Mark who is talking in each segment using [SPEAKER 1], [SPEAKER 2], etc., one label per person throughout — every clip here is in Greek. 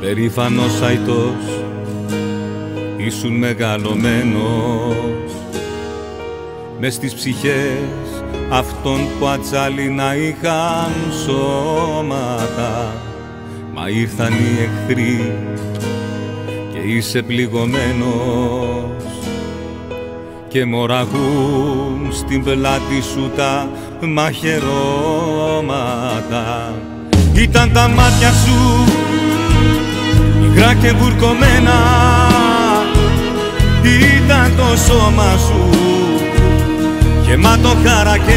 [SPEAKER 1] περήφανος αητός ήσουν μεγαλωμένος μες στις ψυχές αυτών που ατσάλινα είχαν σώματα. Μα ήρθαν οι εχθροί και είσαι πληγωμένος και μοραγούν στην πλάτη σου τα μαχαιρώματα. Ήταν τα μάτια σου υγρά και βουρκωμένα, ήταν το σώμα σου γεμάτο χαρακές,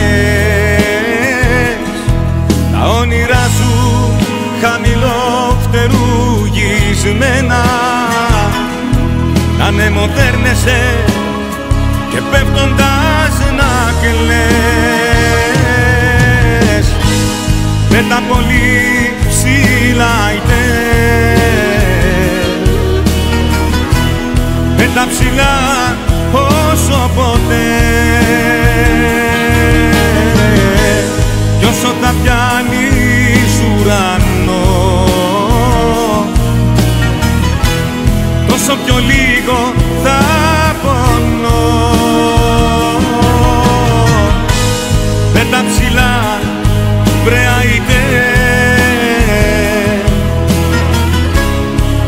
[SPEAKER 1] τα όνειρά σου χαμηλόφτερουγισμένα, να ανεμοδέρνεσαι και πέφτοντας να κλαις με τα πολύ ψηλά με τα ψηλά όσο ποτέ, κι όσο τα πιάνεις ουρανό τόσο πιο λίγο θα πονώ. Με τα ψηλά βρεαείτε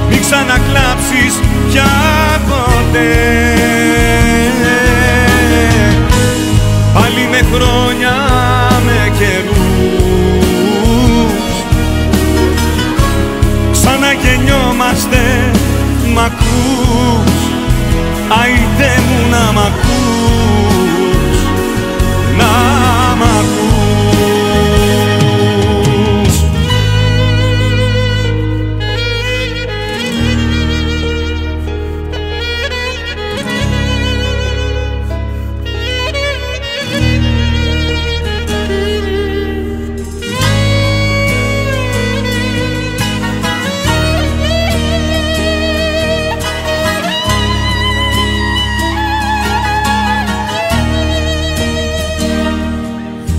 [SPEAKER 1] μην ξανακλάψεις πια ποτέ, πάλι με χρόνια με καιρούς ξαναγεννιόμαστε. Μ' ακούς, αητέ μου, να μ' ακούς, να μ' ακούς.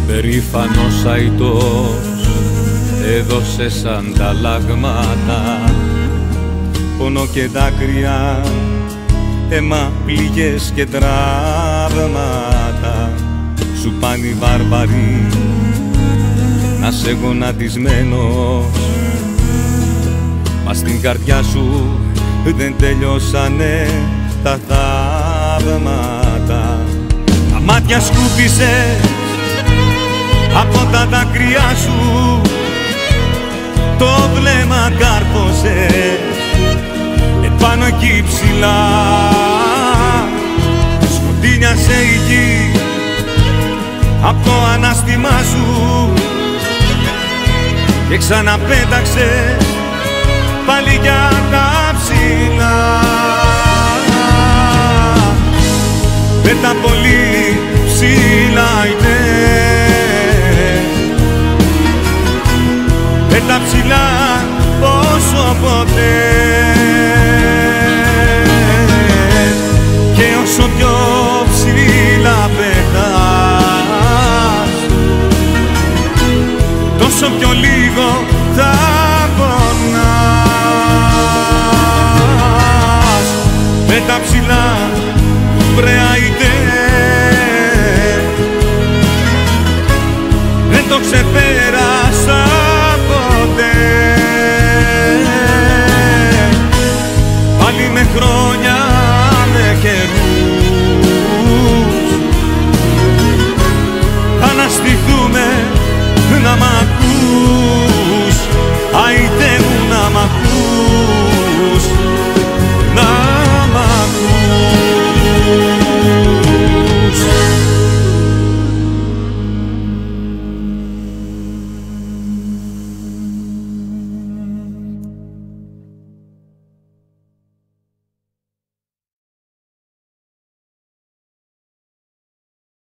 [SPEAKER 1] Περήφανος αητός έδωσες ανταλλάγματα, πόνο και δάκρυα, αίμα, πληγές και τραύματα. Σου πάνε οι βάρβαροι να σε γονατισμένος, μα στην καρδιά σου δεν τελειώσανε τα θαύματα. Τα μάτια σκούπισες από τα δάκρυά σου, το βλέμμα κάρφωσες επάνω εκεί ψηλά, σκοτίνιασε η γη από το ανάστημά σου και ξαναπέταξες πάλι για τα ψηλά. Με τα πολύ ψηλά με τα ψηλά όσο ποτέ, και όσο πιο ψηλά πετάς τόσο πιο λίγο θα πονάς. Με τα ψηλά βρεαείτε δεν το ξεπέρασες.